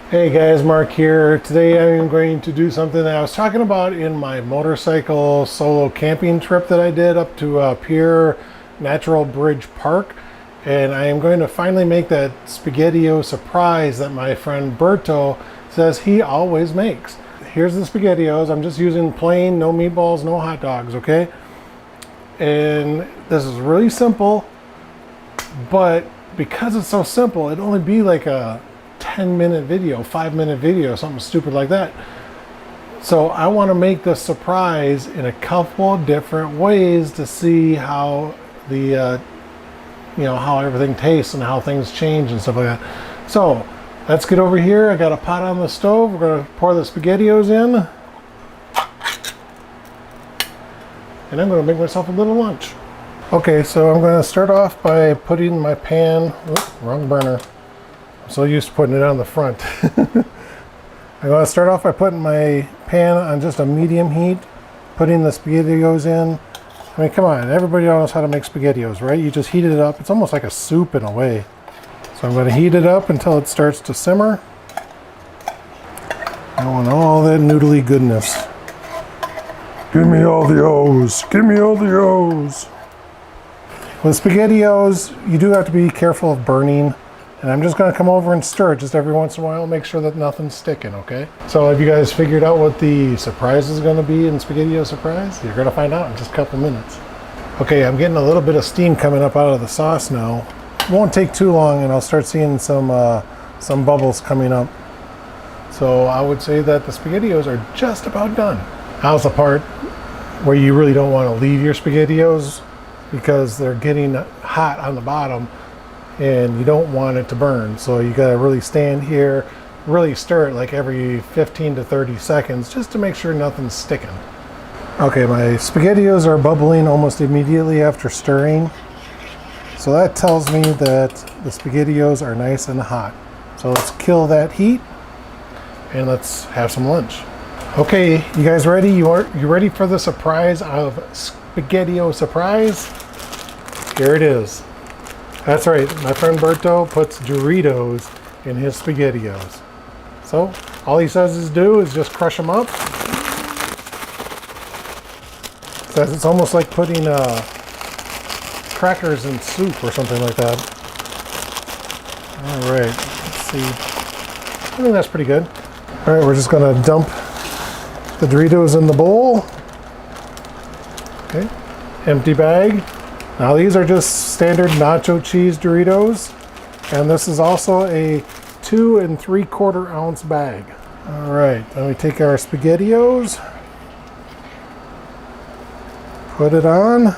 Hey guys, Mark here. Today I'm going to do something that I was talking about in my motorcycle solo camping trip that I did up to Pier Natural Bridge Park. And I am going to finally make that SpaghettiO surprise that my friend Berto says he always makes. Here's the SpaghettiOs. I'm just using plain, no meatballs, no hot dogs, okay? And this is really simple, but because it's so simple, it'd only be like a 10-minute video, 5-minute video, something stupid like that. So I want to make this surprise in a couple different ways to see how the how everything tastes and how things change and stuff like that. So let's get over here. I got a pot on the stove. We're going to pour the SpaghettiOs in, and I'm going to make myself a little lunch. Okay, so I'm going to start off by putting my pan, wrong burner. I'm so used to putting it on the front. I'm going to start off by putting my pan on just a medium heat, putting the SpaghettiOs in. I mean, come on, everybody knows how to make SpaghettiOs, right? You just heat it up. It's almost like a soup in a way. So I'm going to heat it up until it starts to simmer. I want all that noodly goodness. Give me all the O's. Give me all the O's. With SpaghettiOs, you do have to be careful of burning. And I'm just going to come over and stir it just every once in a while, make sure that nothing's sticking, okay? So have you guys figured out what the surprise is going to be in SpaghettiO Surprise? You're going to find out in just a couple minutes. Okay, I'm getting a little bit of steam coming up out of the sauce now. It won't take too long and I'll start seeing some bubbles coming up. So I would say that the SpaghettiOs are just about done. Now's the part where you really don't want to leave your SpaghettiOs because they're getting hot on the bottom and you don't want it to burn. So you got to really stand here, really stir it like every 15 to 30 seconds just to make sure nothing's sticking. Okay, my SpaghettiOs are bubbling almost immediately after stirring. So that tells me that the SpaghettiOs are nice and hot. So let's kill that heat and let's have some lunch. Okay, you guys ready? You ready for the surprise of SpaghettiO Surprise? Here it is. That's right, my friend Berto puts Doritos in his SpaghettiOs. So all he says is just crush them up. Says it's almost like putting crackers in soup or something like that. All right, let's see. I think that's pretty good. All right, we're just gonna dump the Doritos in the bowl. Okay, empty bag. Now these are just standard nacho cheese Doritos, and this is also a 2 3/4 ounce bag. All right, then we take our SpaghettiOs, put it on,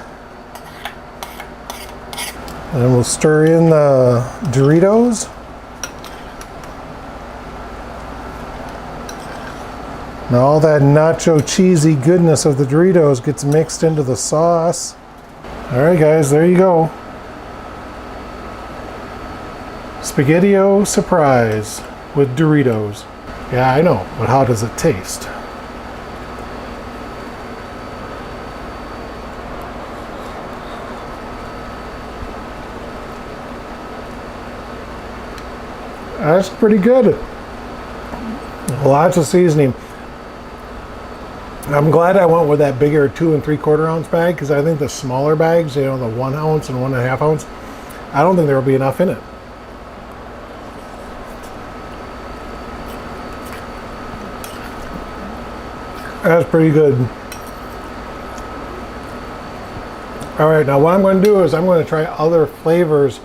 and we'll stir in the Doritos. Now all that nacho cheesy goodness of the Doritos gets mixed into the sauce. All right, guys, there you go. SpaghettiO Surprise with Doritos. Yeah, I know, but how does it taste? That's pretty good. Lots of seasoning. I'm glad I went with that bigger 2 3/4 ounce bag because I think the smaller bags, the 1 ounce and 1.5 ounce, I don't think there will be enough in it. That's pretty good. All right, now what I'm going to do is I'm going to try other flavors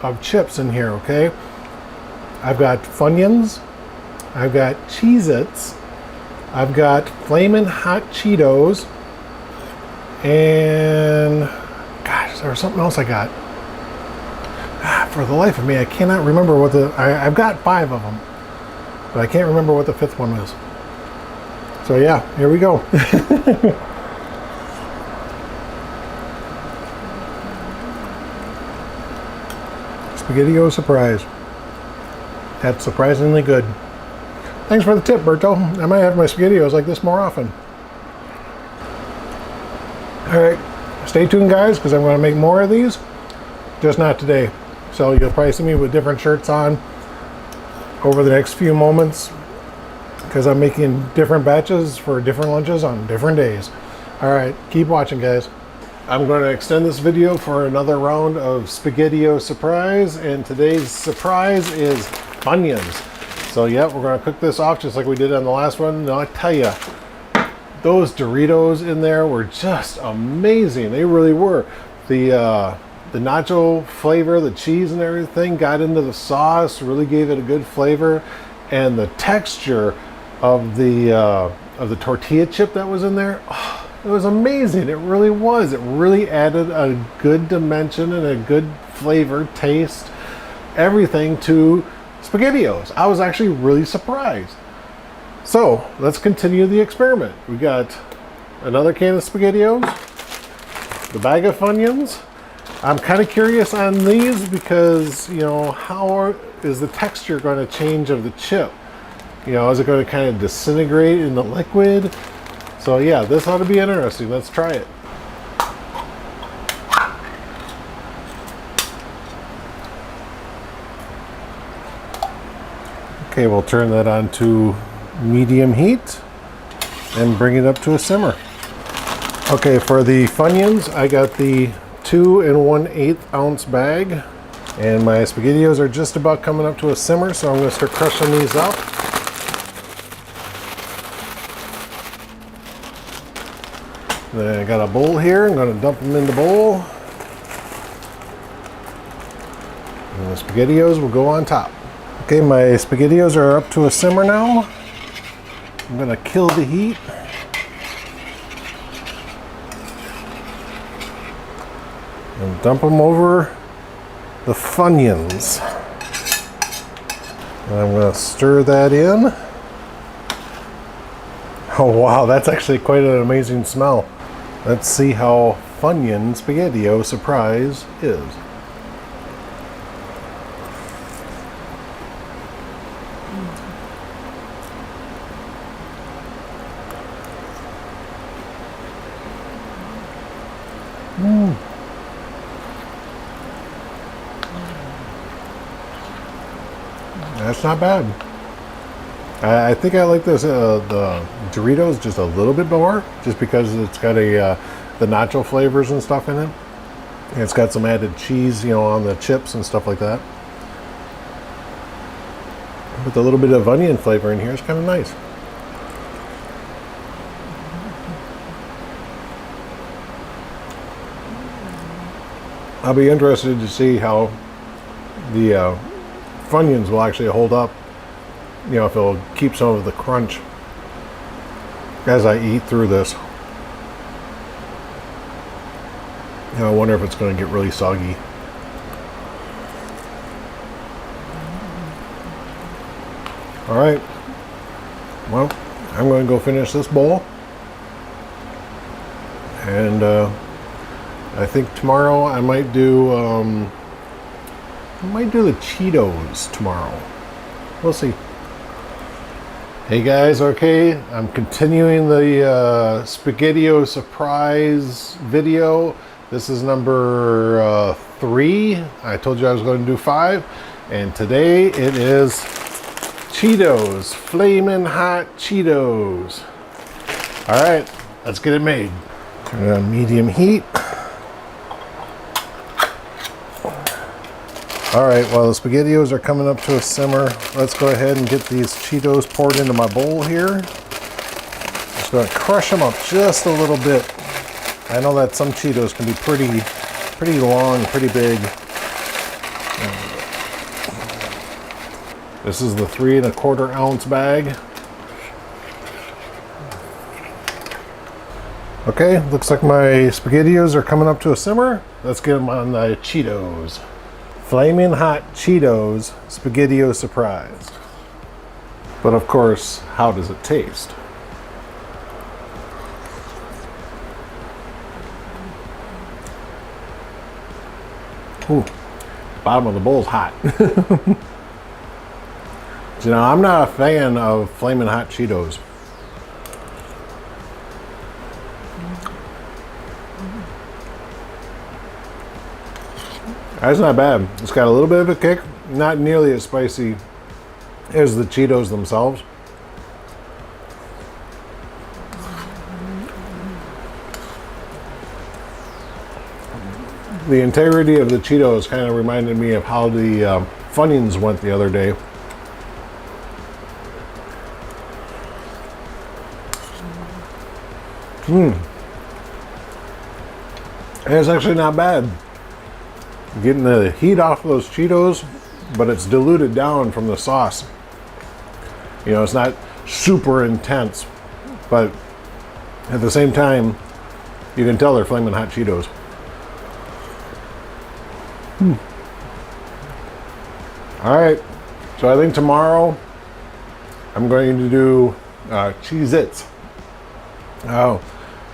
of chips in here, okay? I've got Funyuns, I've got Cheez-Its, I've got Flamin Hot Cheetos, and gosh, there was something else I got. For the life of me, I cannot remember what I've got 5 of them, but I can't remember what the 5th one is. So yeah, here we go. SpaghettiO Surprise. That's surprisingly good. Thanks for the tip, Berto. I might have my SpaghettiOs like this more often. All right, stay tuned, guys, because I'm going to make more of these. Just not today. So you'll probably see me with different shirts on over the next few moments because I'm making different batches for different lunches on different days. All right, keep watching, guys. I'm going to extend this video for another round of SpaghettiO surprise, and today's surprise is Funyuns. So yeah, we're going to cook this off just like we did on the last one. Now I tell you, those Doritos in there were just amazing. They really were. The nacho flavor, the cheese and everything got into the sauce, really gave it a good flavor, and the texture of the tortilla chip that was in there, oh, it was amazing. It really was. It really added a good dimension and a good flavor, taste, everything to SpaghettiOs. I was actually really surprised. So let's continue the experiment. We got another can of SpaghettiOs, the bag of Funyuns. I'm kind of curious on these because, you know, how is the texture going to change of the chip? You know, is it going to kind of disintegrate in the liquid? So yeah, this ought to be interesting. Let's try it. Okay, we'll turn that on to medium heat and bring it up to a simmer. Okay, for the Funyuns, I got the 2 1/8 ounce bag, and my SpaghettiOs are just about coming up to a simmer, so I'm going to start crushing these up. Then I got a bowl here. I'm going to dump them in the bowl, and the SpaghettiOs will go on top. Okay, my SpaghettiOs are up to a simmer now. I'm going to kill the heat. And dump them over the Funyuns. And I'm going to stir that in. Oh wow, that's actually quite an amazing smell. Let's see how Funyun SpaghettiO surprise is. That's not bad. I think I like this the Doritos just a little bit more, just because it's got the nacho flavors and stuff in it. And it's got some added cheese, you know, on the chips and stuff like that. With a little bit of onion flavor in here, it's kind of nice. I'll be interested to see how the Funyuns will actually hold up, you know, if it'll keep some of the crunch as I eat through this. You know, I wonder if it's going to get really soggy. All right, well, I'm going to go finish this bowl, and I think tomorrow I might do the Cheetos tomorrow. We'll see. Hey guys, okay, I'm continuing the SpaghettiO surprise video. This is number 3. I told you I was going to do 5, and today it is Cheetos, Flamin Hot Cheetos. All right, let's get it made. Turn it on medium heat. All right, while the SpaghettiOs are coming up to a simmer, let's go ahead and get these Cheetos poured into my bowl here. Just going to crush them up just a little bit. I know that some Cheetos can be pretty long, pretty big. This is the 3 1/4 ounce bag. Okay, looks like my SpaghettiOs are coming up to a simmer. Let's get them on the Cheetos. Flamin Hot Cheetos SpaghettiO surprise. But of course, how does it taste? Ooh, bottom of the bowl's hot. You know, I'm not a fan of Flamin Hot Cheetos. That's not bad. It's got a little bit of a kick, not nearly as spicy is the Cheetos themselves. The integrity of the Cheetos kind of reminded me of how the Funyuns went the other day. It's actually not bad. Getting the heat off of those Cheetos, but it's diluted down from the sauce. You know, it's not super intense, but at the same time, you can tell they're Flamin' Hot Cheetos. All right, so I think tomorrow I'm going to do Cheez-Its. Oh,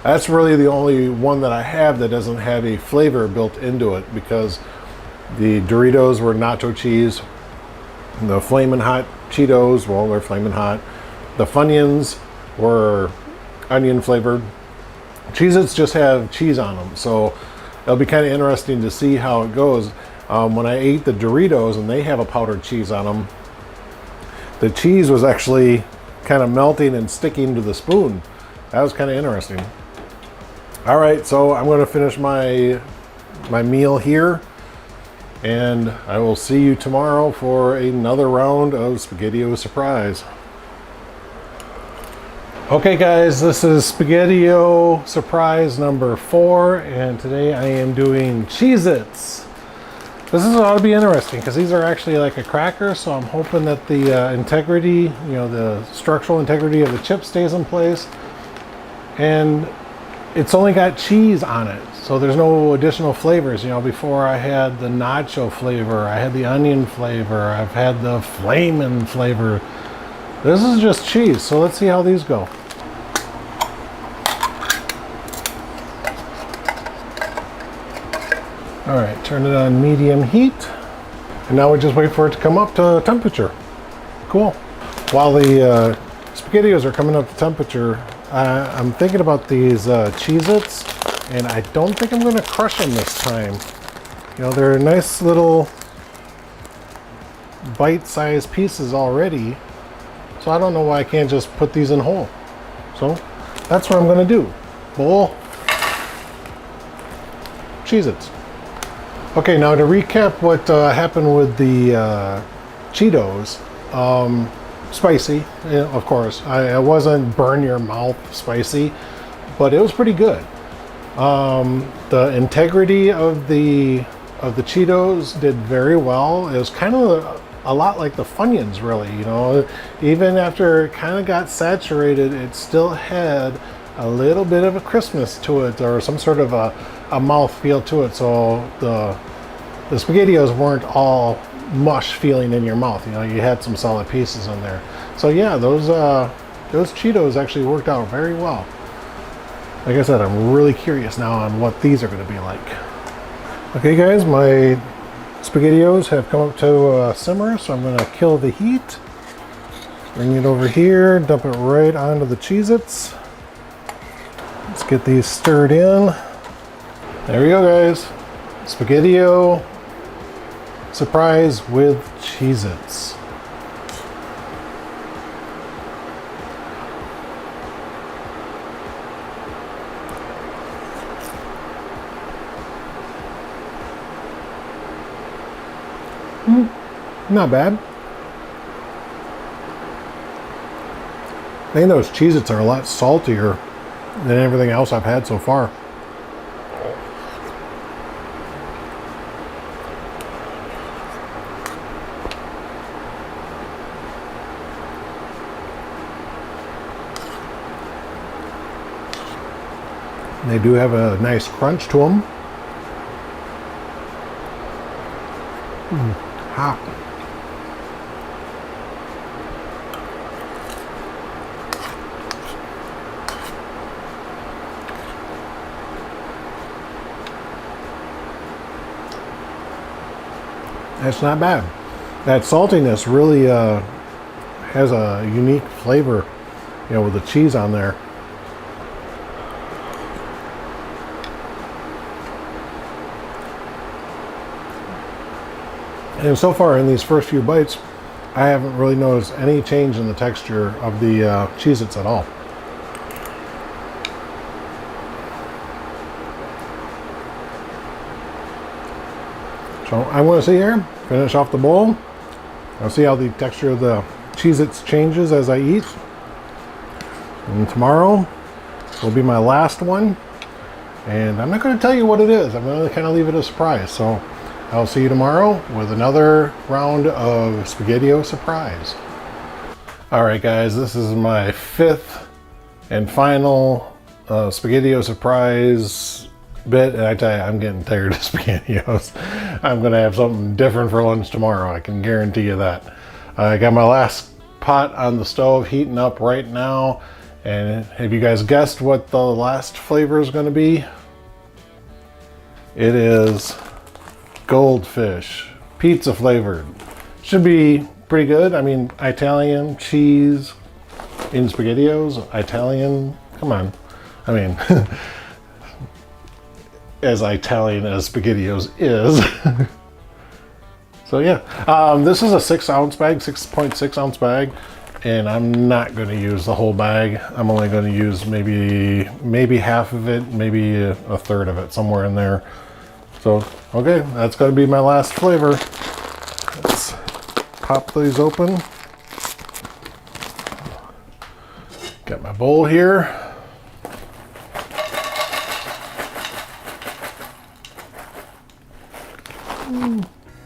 that's really the only one that I have that doesn't have a flavor built into it, because the Doritos were nacho cheese. The Flamin' Hot Cheetos, well, they're Flamin' Hot. The Funyuns were onion flavored. Cheez-Its just have cheese on them, so it'll be kind of interesting to see how it goes. When I ate the Doritos, and they have a powdered cheese on them, the cheese was actually kind of melting and sticking to the spoon. That was kind of interesting. All right, so I'm going to finish my meal here, and I will see you tomorrow for another round of SpaghettiO Surprise. Okay guys, this is SpaghettiO Surprise number 4, and today I am doing Cheez-Its. This is ought to be interesting because these are actually like a cracker, so I'm hoping that the integrity, you know, the structural integrity of the chip stays in place. And it's only got cheese on it, so there's no additional flavors. You know, before I had the nacho flavor, I had the onion flavor, I've had the flamin' flavor. This is just cheese, so let's see how these go. All right, turn it on medium heat. And now we just wait for it to come up to temperature. Cool. While the SpaghettiOs are coming up to temperature, I'm thinking about these Cheez-Its, and I don't think I'm going to crush them this time. You know, they're nice little bite-sized pieces already, so I don't know why I can't just put these in whole. So that's what I'm going to do. Bowl, Cheez-Its. Okay, now to recap what happened with the Cheetos. Spicy, of course. I wasn't burn your mouth spicy, but it was pretty good. The integrity of the Cheetos did very well. It was kind of a lot like the Funyuns, really. You know, even after it kind of got saturated, it still had a little bit of a crispness to it, or some sort of a mouth feel to it. So the SpaghettiOs weren't all mush feeling in your mouth. You know, you had some solid pieces in there. So yeah, those Cheetos actually worked out very well. Like I said, I'm really curious now on what these are going to be like. Okay guys, my SpaghettiOs have come up to simmer, so I'm going to kill the heat. Bring it over here, dump it right onto the Cheez-Its. Let's get these stirred in. There we go guys. SpaghettiO Surprise with Cheez-Its. Not bad. I think those Cheez-Its are a lot saltier than everything else I've had so far. They do have a nice crunch to them. Hot. That's not bad. That saltiness really has a unique flavor, you know, with the cheese on there. And so far in these first few bites, I haven't really noticed any change in the texture of the Cheez-Its at all. So I'm going to sit here, finish off the bowl. I'll see how the texture of the Cheez-Its changes as I eat. And tomorrow will be my last one. And I'm not going to tell you what it is. I'm going to kind of leave it a surprise. So I'll see you tomorrow with another round of SpaghettiO Surprise. All right, guys, this is my 5th and final SpaghettiO Surprise bit. And I tell you, I'm getting tired of SpaghettiOs. I'm going to have something different for lunch tomorrow. I can guarantee you that. I got my last pot on the stove heating up right now. And have you guys guessed what the last flavor is going to be? It is Goldfish, pizza flavored. Should be pretty good. I mean, Italian cheese in SpaghettiOs. Italian, come on. I mean, as Italian as SpaghettiOs is. So yeah, this is a 6-ounce bag, 6.6 ounce bag. And I'm not going to use the whole bag. I'm only going to use maybe half of it, maybe a third of it, somewhere in there. So, okay, that's going to be my last flavor. Let's pop these open. Got my bowl here.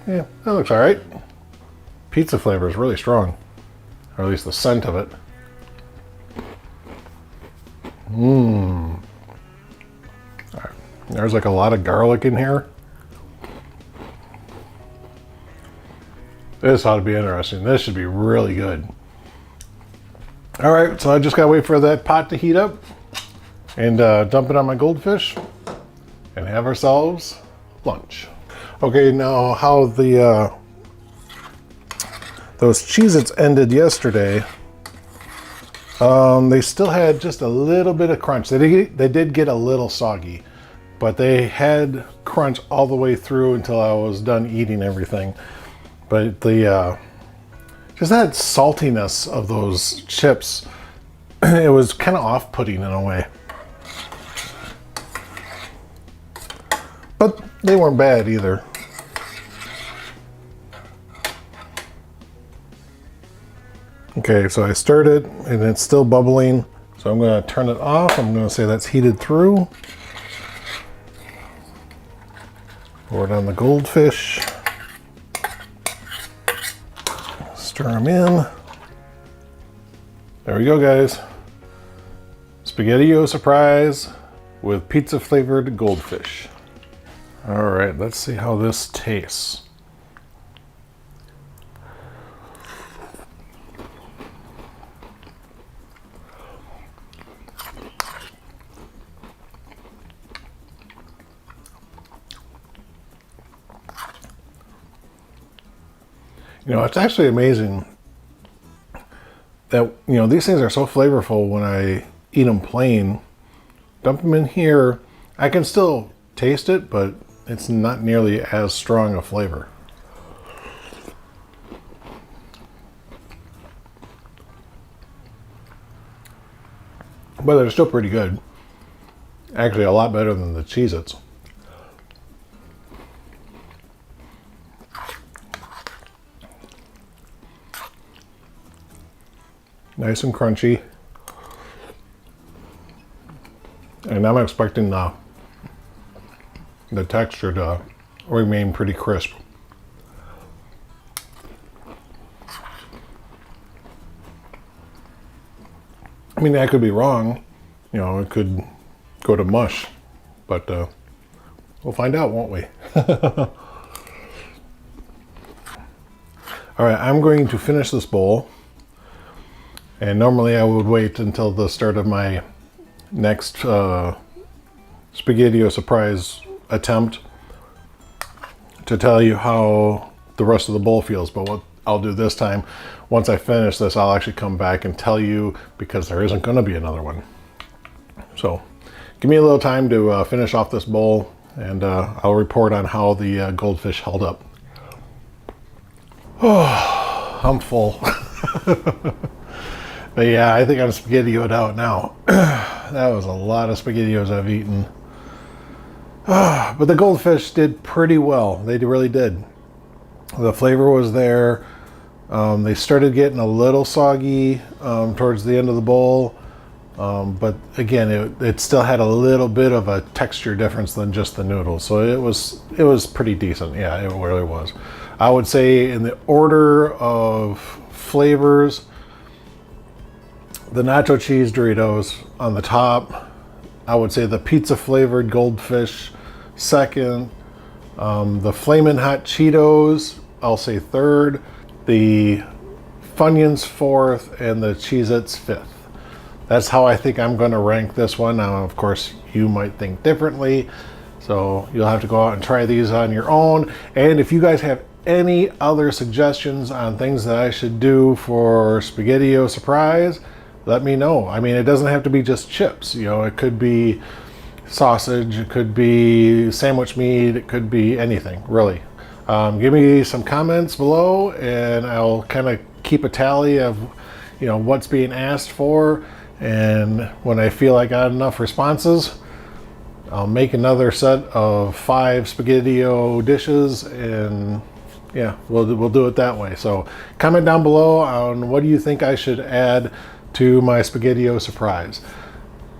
Yeah, that looks all right. Pizza flavor is really strong. Or at least the scent of it. Mmm. There's like a lot of garlic in here. This ought to be interesting. This should be really good. All right, so I just gotta wait for that pot to heat up and dump it on my Goldfish and have ourselves lunch. Okay, now how the those Cheez-Its ended yesterday. They still had just a little bit of crunch. They did get a little soggy, but they had crunch all the way through until I was done eating everything. But the just that saltiness of those chips, it was kind of off-putting in a way. But they weren't bad either. Okay, so I stirred it and it's still bubbling. So I'm going to turn it off. I'm going to say that's heated through. Pour it on the Goldfish. Stir them in. There we go, guys. SpaghettiO Surprise with pizza flavored Goldfish. All right, let's see how this tastes. You know, it's actually amazing that, you know, these things are so flavorful when I eat them plain. Dump them in here, I can still taste it, but it's not nearly as strong a flavor. But they're still pretty good. Actually, a lot better than the Cheez-Its. Nice and crunchy. And I'm expecting the texture to remain pretty crisp. I mean, I could be wrong. You know, it could go to mush, but we'll find out, won't we? All right, I'm going to finish this bowl. And normally I would wait until the start of my next SpaghettiO Surprise attempt to tell you how the rest of the bowl feels. But what I'll do this time, once I finish this, I'll actually come back and tell you, because there isn't going to be another one. So give me a little time to finish off this bowl, and I'll report on how the Goldfish held up. Oh. I'm full. But yeah, I think I'm spaghettioed out now. That was a lot of SpaghettiOs I've eaten. But the Goldfish did pretty well. They really did. The flavor was there. They started getting a little soggy towards the end of the bowl. But again, it still had a little bit of a texture difference than just the noodles. So it was pretty decent. Yeah, it really was. I would say in the order of flavors, the nacho cheese Doritos on the top. I would say the pizza flavored Goldfish second. The Flamin Hot Cheetos, I'll say third. The Funyuns fourth, and the Cheez-Its fifth. That's how I think I'm going to rank this one. Now, of course, you might think differently, so you'll have to go out and try these on your own. And if you guys have any other suggestions on things that I should do for SpaghettiO Surprise, let me know. I mean, it doesn't have to be just chips. You know, it could be sausage, it could be sandwich meat, it could be anything, really. Give me some comments below, and I'll kind of keep a tally of, you know, what's being asked for. And when I feel I got enough responses, I'll make another set of 5 SpaghettiO dishes, and yeah, we'll do it that way. So comment down below on what do you think I should add to my SpaghettiO Surprise.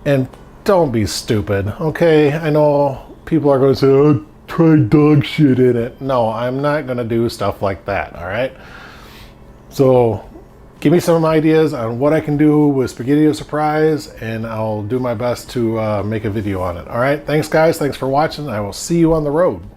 And don't be stupid, okay? I know people are going to say, oh, try dog shit in it. No, I'm not going to do stuff like that, all right? So give me some ideas on what I can do with SpaghettiO Surprise, and I'll do my best to make a video on it. All right, thanks guys, thanks for watching. I will see you on the road.